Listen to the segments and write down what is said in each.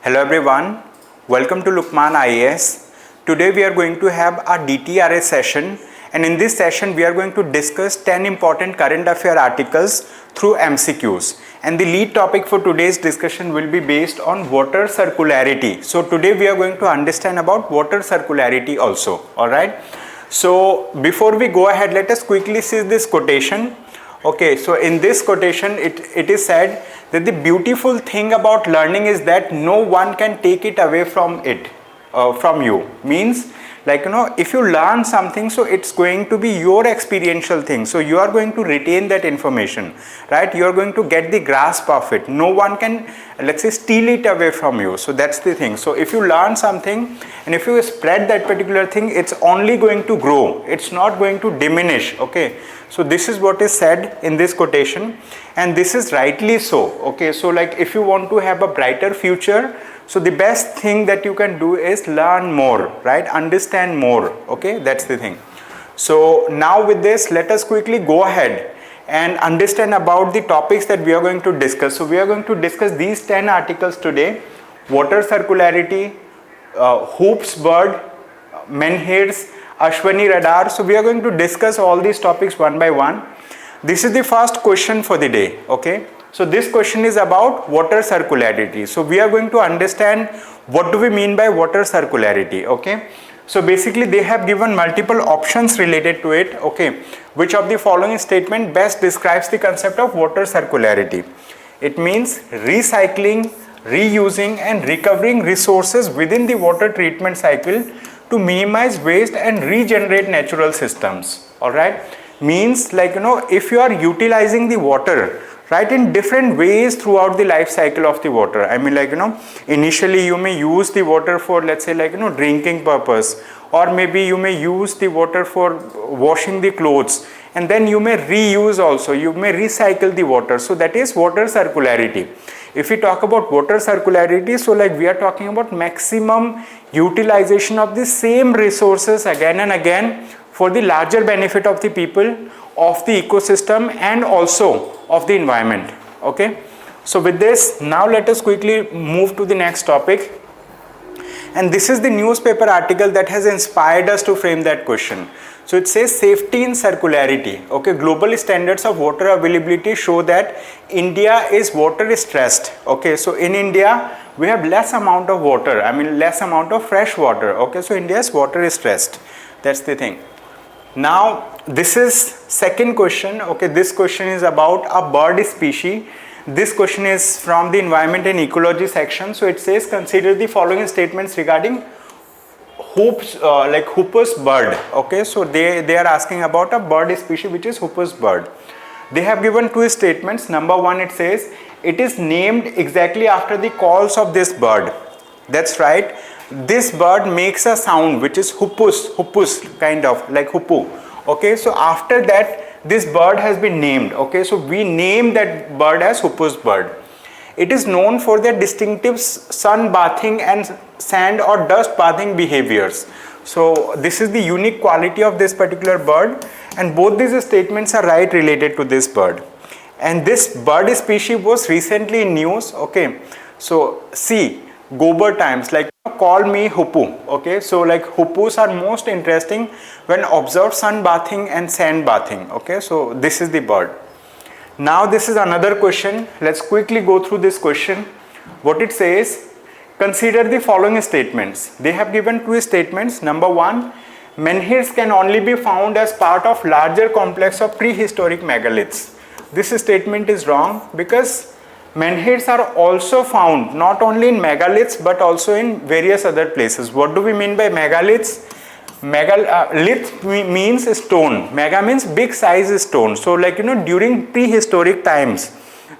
Hello everyone, welcome to Lukmaan IAS. Today we are going to have a DTRS session, and in this session we are going to discuss 10 important current affair articles through MCQs, and the lead topic for today's discussion will be based on water circularity. So today we are going to understand about water circularity also. Alright, so before we go ahead, let us quickly see this quotation. Okay, so in this quotation it is said that the beautiful thing about learning is that no one can take it away from you. Means, like, if you learn something, so it's going to be your experiential thing, so you are going to retain that information, right? You are going to get the grasp of it. No one can, let's say, steal it away from you. So that's the thing. So if you learn something and if you spread that particular thing, it's only going to grow, it's not going to diminish. Okay, so this is what is said in this quotation, and this is rightly so. Okay, so like, if you want to have a brighter future, so the best thing that you can do is learn more, right? Understand more. Okay, that's the thing. So now with this, let us quickly go ahead and understand about the topics that we are going to discuss. So we are going to discuss these 10 articles today: water circularity, hoops bird, menhirs, Ashwini radar. So we are going to discuss all these topics one by one. This is the first question for the day. Okay, so this question is about water circularity. So we are going to understand what do we mean by water circularity. Okay, so basically they have given multiple options related to it. Okay, which of the following statement best describes the concept of water circularity? It means recycling, reusing and recovering resources within the water treatment cycle to minimize waste and regenerate natural systems. All right, means, like, if you are utilizing the water, right, in different ways throughout the life cycle of the water. I mean, like, initially you may use the water for, let's say, like, drinking purpose, or maybe you may use the water for washing the clothes, and then you may reuse also, you may recycle the water. So that is water circularity. If we talk about water circularity, so like, we are talking about maximum utilization of the same resources again and again for the larger benefit of the people, of the ecosystem and also of the environment. Okay, so with this, now let us quickly move to the next topic, and this is the newspaper article that has inspired us to frame that question. So it says safety in circularity. Okay, global standards of water availability show that India is water stressed. Okay, so in India we have less amount of water, I mean less amount of fresh water. Okay, so India is water stressed. That's the thing. Now this is second question. Okay, this question is about a bird species. This question is from the environment and ecology section. So it says, consider the following statements regarding hoops, like hoopus bird. Okay, so they are asking about a bird species which is hoopus bird. They have given two statements. Number one, it says it is named exactly after the calls of this bird. That's right, this bird makes a sound which is hoopus, kind of like hoopu. Okay, so after that this bird has been named. Okay, so we name that bird as hoopus bird. It is known for their distinctive sun bathing and sand or dust bathing behaviors. So this is the unique quality of this particular bird, and both these statements are right related to this bird. And this bird species was recently in news. Okay, so see, Gobar Times, like, call me hoopu. Okay, so like hoopus are most interesting when observed sun bathing and sand bathing. Okay, so this is the bird. Now this is another question. Let's quickly go through this question. What it says, consider the following statements. They have given two statements. Number one, menhirs can only be found as part of larger complex of prehistoric megaliths. This statement is wrong, because menhirs are also found not only in megaliths but also in various other places. What do we mean by megaliths? Lith means stone, mega means big size stone. So like, during prehistoric times,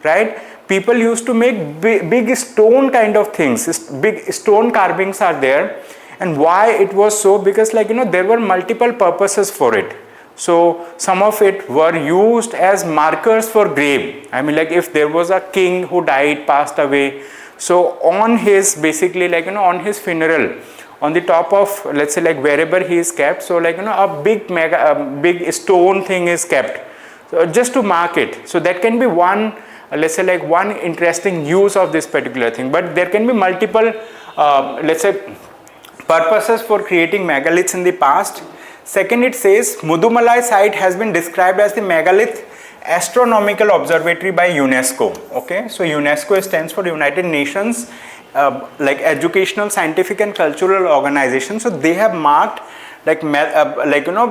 right, people used to make big stone kind of things. Big stone carvings are there. And why it was so? Because, like, there were multiple purposes for it. So some of it were used as markers for grave. I mean, like, if there was a king who died, passed away, so on his, basically, like, on his funeral, on the top of, let's say, like, wherever he is kept, so like, a big stone thing is kept, so just to mark it. So that can be one let's say like one interesting use of this particular thing, but there can be multiple let's say purposes for creating megaliths in the past. Second, it says Mudumalai site has been described as the megalith astronomical observatory by UNESCO. Okay, so UNESCO stands for United Nations like educational, scientific and cultural organization. So they have marked like Mudumal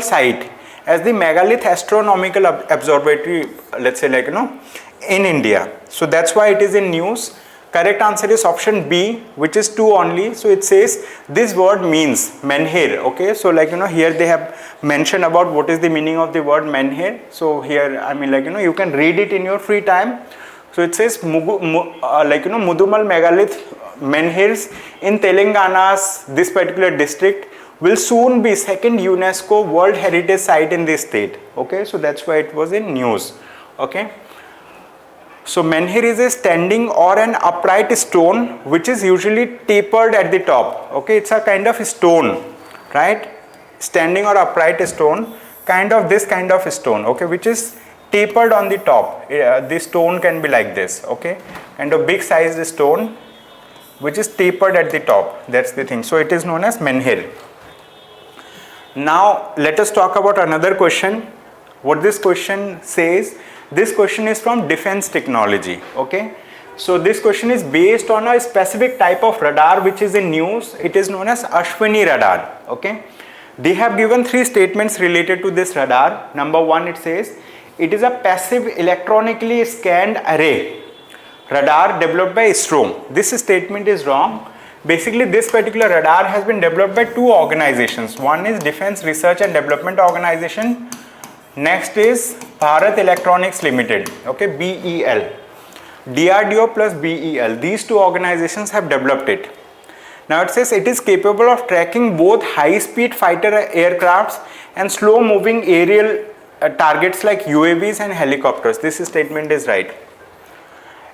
site as the megalith astronomical observatory, let's say like in India. So that's why it is in news. Correct answer is option B, which is 2 only. So it says this word means menhir. Okay, so like here they have mentioned about what is the meaning of the word menhir. So here I mean like you can read it in your free time. So it says Mudumal megalith menhirs in Telangana's this particular district will soon be second UNESCO World Heritage Site in this state. Okay, so that's why it was in news. Okay. So menhir is a standing or an upright stone which is usually tapered at the top. Okay, it's a kind of stone, right? Standing or upright stone, kind of this kind of stone, okay, which is tapered on the top. This stone can be like this, okay, kind of big sized stone which is tapered at the top. That's the thing. So it is known as menhir. Now let us talk about another question. What this question says. This question is from defense technology. Okay, so this question is based on a specific type of radar which is in news. It is known as Ashwini radar. Okay, they have given 3 statements related to this radar. Number 1, it says it is a passive electronically scanned array radar developed by ISRO. This statement is wrong. Basically this particular radar has been developed by 2 organizations. One is Defense Research and Development Organization. Next is Bharat Electronics Limited, okay, BEL. DRDO plus BEL, these 2 organizations have developed it. Now it says it is capable of tracking both high-speed fighter aircrafts and slow-moving aerial targets like UAVs and helicopters. This statement is right.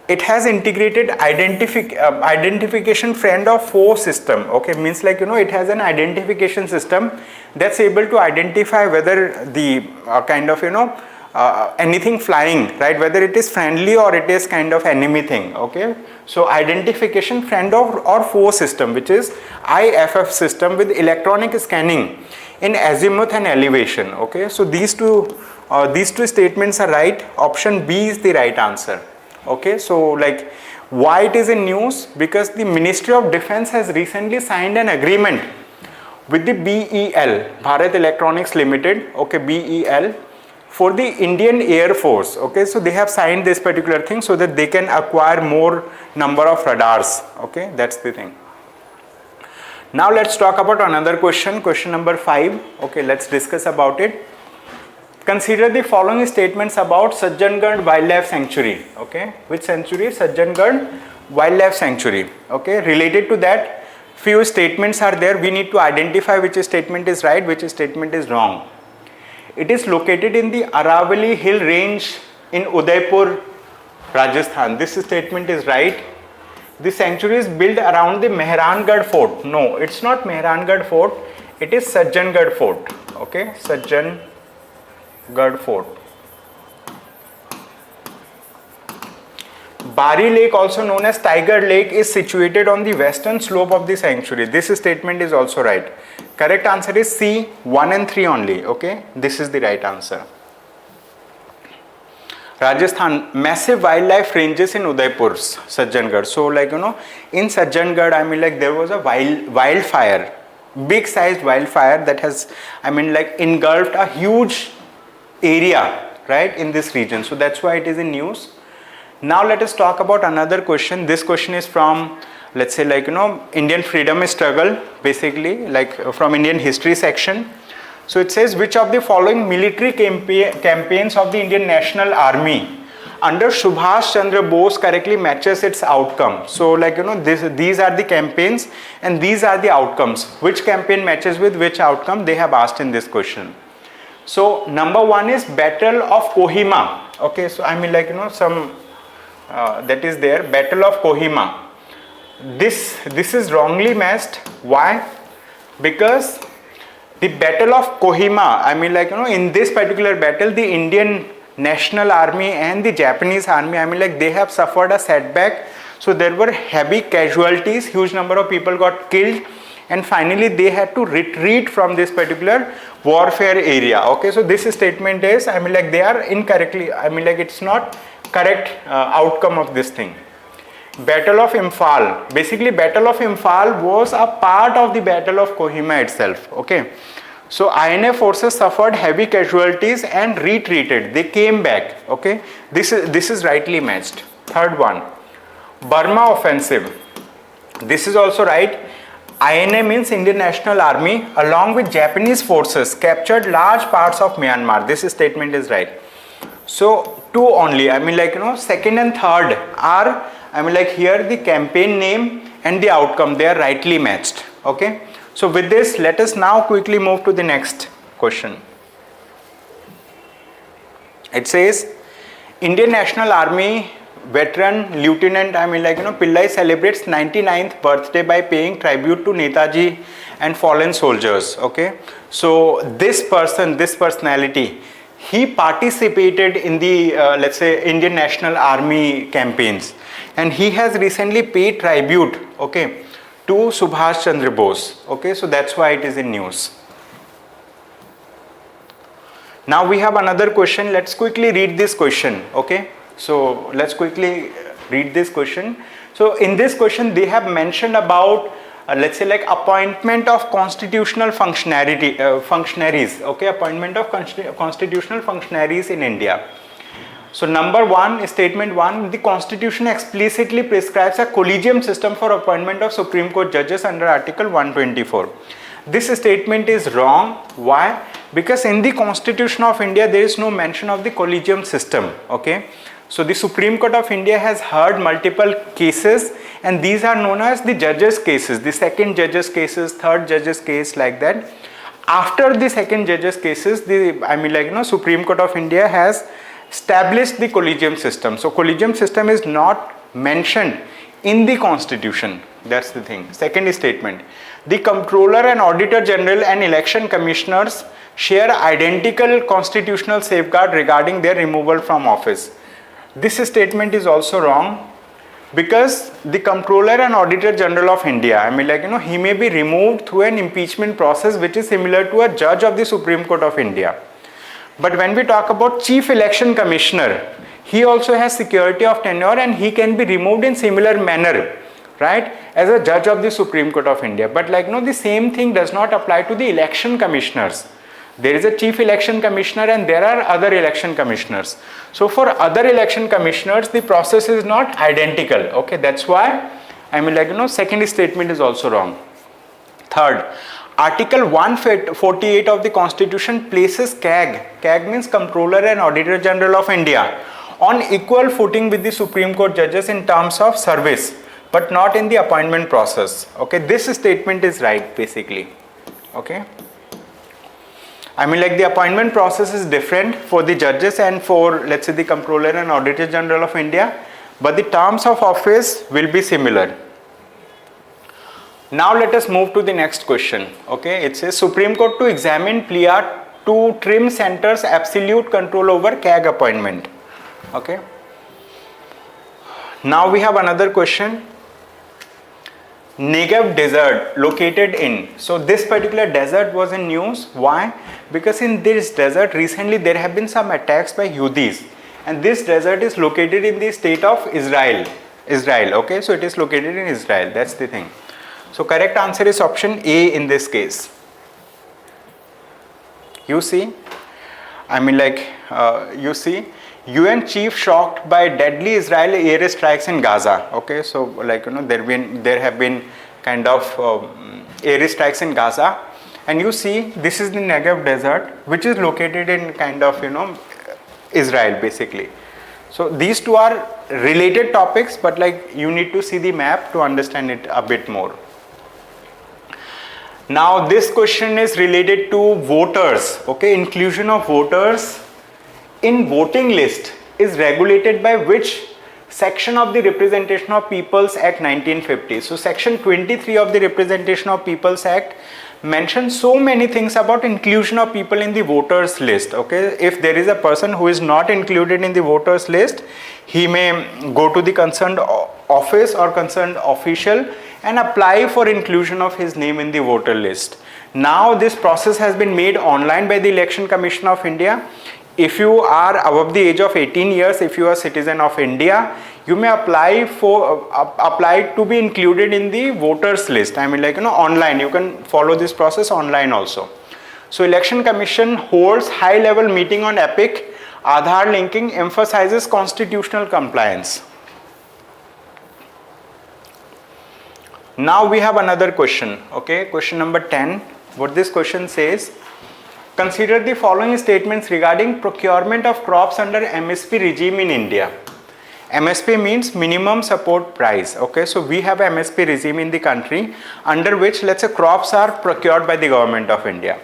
It has integrated identification friend of foe system. Okay, means like it has an identification system that's able to identify whether the kind of anything flying, right, whether it is friendly or it is kind of enemy thing. Okay, so identification friend of or foe system, which is IFF system with electronic scanning in azimuth and elevation. Okay, so these two statements are right. Option B is the right answer. Okay, so like why it is in news? Because the Ministry of Defense has recently signed an agreement with the BEL, Bharat Electronics Limited, okay, BEL, for the Indian Air Force. Okay, so they have signed this particular thing so that they can acquire more number of radars. Okay, that's the thing. Now let's talk about another question, question number 5. Okay, let's discuss about it. Consider the following statements about Sajjangarh Wildlife Sanctuary. Okay, which sanctuary? Sajjangarh Wildlife Sanctuary. Okay, related to that, few statements are there. We need to identify which statement is right, which statement is wrong. It is located in the Aravalli Hill Range in Udaipur, Rajasthan. This statement is right. The sanctuary is built around the Mehrangarh Fort. No, it's not Mehrangarh Fort. It is Sajjangarh Fort. Okay, Sajjangarh Fort. Bari Lake, also known as Tiger Lake, is situated on the western slope of the sanctuary. This statement is also right. Correct answer is C, 1 and 3 only. Okay, this is the right answer. Rajasthan, massive wildlife ranges in Udaipur's Sajjangarh. So like in Sajjangarh, I mean like there was a wildfire, big sized wildfire that has like engulfed a huge area, right, in this region. So that's why it is in news. Now let us talk about another question. This question is from, let's say like Indian freedom struggle, basically like from Indian history section. So it says, which of the following military campaigns of the Indian National Army under Subhash Chandra Bose correctly matches its outcome? So like these are the campaigns and these are the outcomes. Which campaign matches with which outcome, they have asked in this question. So number 1 is Battle of Kohima. Okay, so like some that is there, Battle of Kohima. This is wrongly matched. Why? Because the Battle of Kohima, in this particular battle, the Indian National Army and the Japanese Army, I mean like they have suffered a setback. So there were heavy casualties, huge number of people got killed, and finally they had to retreat from this particular warfare area. Okay, so this statement is, I mean like they are incorrectly, I mean like it's not correct outcome of this thing. Battle of Imphal, basically Battle of Imphal was a part of the Battle of Kohima itself. Okay, so INA forces suffered heavy casualties and retreated, they came back. Okay, this is rightly matched. Third one, Burma offensive, this is also right. INA means Indian National Army along with Japanese forces captured large parts of Myanmar, this statement is right. So two only, I mean like second and third are, I mean like here the campaign name and the outcome, they are rightly matched. Okay, so with this let us now quickly move to the next question. It says Indian National Army veteran Lieutenant, I mean like Pillai celebrates 99th birthday by paying tribute to Netaji and fallen soldiers. Okay, so this person, this personality, he participated in the let's say Indian National Army campaigns, and he has recently paid tribute, okay, to Subhash Chandra Bose. Okay, so that's why it is in news. Now we have another question, let's quickly read this question. Okay, so let's quickly read this question. So in this question they have mentioned about let's say like appointment of constitutional functionaries. Okay, appointment of constitutional functionaries in India. So number one, statement one, the constitution explicitly prescribes a collegium system for appointment of Supreme Court judges under Article 124. This statement is wrong. Why? Because in the Constitution of India there is no mention of the collegium system. Okay, so the Supreme Court of India has heard multiple cases, and these are known as the judges cases, the second judges cases, third judges case, like that. After the second judges cases, the I mean like Supreme Court of India has established the collegium system. So collegium system is not mentioned in the Constitution. That's the thing. Second statement, the Comptroller and Auditor General and Election Commissioners share identical constitutional safeguard regarding their removal from office. This statement is also wrong, because the Comptroller and Auditor General of India, I mean like he may be removed through an impeachment process which is similar to a judge of the Supreme Court of India. But when we talk about Chief Election Commissioner, he also has security of tenure and he can be removed in similar manner, right, as a judge of the Supreme Court of India. But like the same thing does not apply to the election commissioners. There is a Chief Election Commissioner and there are other election commissioners. So for other election commissioners the process is not identical. Okay, that's why I mean like second statement is also wrong. Third, Article 148 of the Constitution places CAG means Comptroller and Auditor General of India, on equal footing with the Supreme Court judges in terms of service, but not in the appointment process. Okay, this statement is right basically. Okay, I mean like the appointment process is different for the judges and for let's say the Comptroller and Auditor General of India, but the terms of office will be similar. Now let us move to the next question. Okay, it says Supreme Court to examine plea to trim center's absolute control over CAG appointment. Okay, now we have another question. Negev desert located in, so this particular desert was in news. Why? Because in this desert recently there have been some attacks by Houthis, and this desert is located in the state of Israel. Okay, so it is located in Israel, that's the thing. So correct answer is option A in this case. You see, I mean like you see, UN chief shocked by deadly Israeli air strikes in Gaza. Okay, so like there have been kind of air strikes in Gaza, and you see this is the Negev desert which is located in kind of Israel basically. So these two are related topics, but like you need to see the map to understand it a bit more. Now this question is related to voters. Okay, inclusion of voters in voting list is regulated by which section of the Representation of Peoples Act 1950. So section 23 of the Representation of Peoples Act mention so many things about inclusion of people in the voters list. Okay, if there is a person who is not included in the voters list, he may go to the concerned office or concerned official and apply for inclusion of his name in the voter list. Now this process has been made online by the Election Commission of India. If you are above the age of 18 years, if you are a citizen of India, you may apply to be included in the voters list. I mean, like, online. You can follow this process online also. So Election Commission holds high level meeting on EPIC. Aadhaar linking emphasizes constitutional compliance. Now we have another question. Okay, question number 10. What this question says: consider the following statements regarding procurement of crops under MSP regime in India. MSP means minimum support price. Okay, so we have MSP regime in the country under which, let's say, crops are procured by the government of India.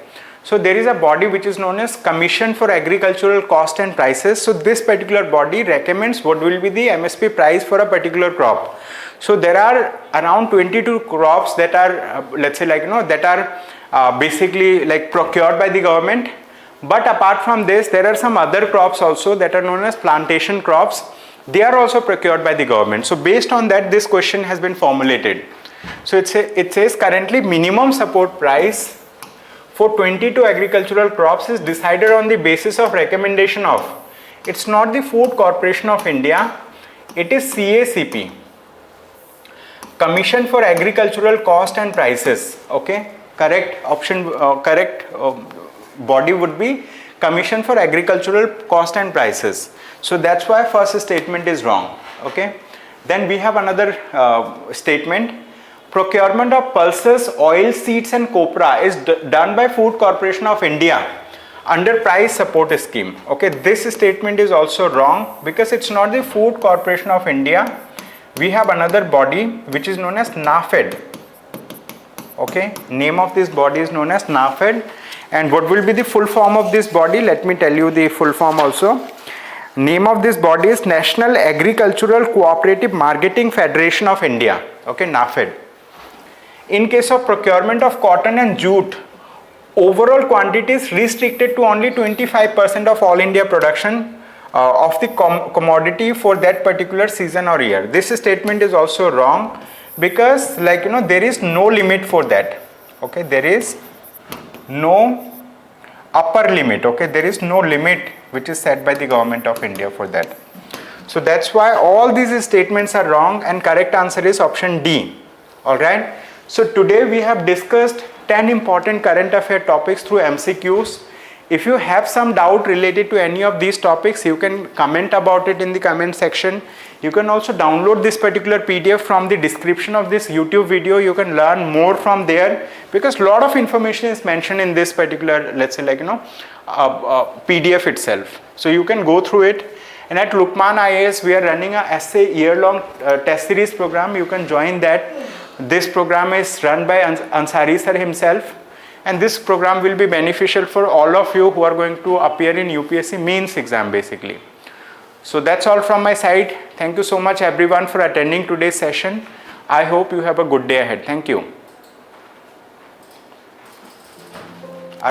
So there is a body which is known as Commission for Agricultural Cost and Prices. So this particular body recommends what will be the MSP price for a particular crop. So there are around 22 crops that are let's say, like, that are basically like procured by the government. But apart from this, there are some other crops also that are known as plantation crops. They are also procured by the government. So based on that, this question has been formulated. So it says currently minimum support price for 22 agricultural crops is decided on the basis of recommendation of, it's not the Food Corporation of India, it is CACP, Commission for Agricultural Cost and Prices. Okay, correct option, correct body would be Commission for Agricultural Cost and Prices. So that's why first statement is wrong. Okay, then we have another statement: procurement of pulses, oil seeds and copra is done by Food Corporation of India under price support scheme. Okay, this statement is also wrong because it's not the Food Corporation of India. We have another body which is known as NAFED. Okay, name of this body is known as NAFED. And what will be the full form of this body? Let me tell you the full form also. Name of this body is National Agricultural Cooperative Marketing Federation of India. Okay, NAFED. In case of procurement of cotton and jute, overall quantity is restricted to only 25% of all India production of the commodity for that particular season or year. This statement is also wrong because, like, there is no limit for that. Okay, there is no upper limit. Okay, there is no limit which is set by the government of India for that. So that's why all these statements are wrong and correct answer is option D. Alright. So today we have discussed 10 important current affair topics through MCQs. If you have some doubt related to any of these topics, you can comment about it in the comment section. You can also download this particular PDF from the description of this YouTube video. You can learn more from there because a lot of information is mentioned in this particular, let's say, like, PDF itself. So you can go through it. And at Lukmaan IAS, we are running a essay year-long test series program. You can join that. This program is run by Ansari sir himself. And this program will be beneficial for all of you who are going to appear in UPSC mains exam basically. So that's all from my side. Thank you so much everyone for attending today's session. I hope you have a good day ahead. Thank you.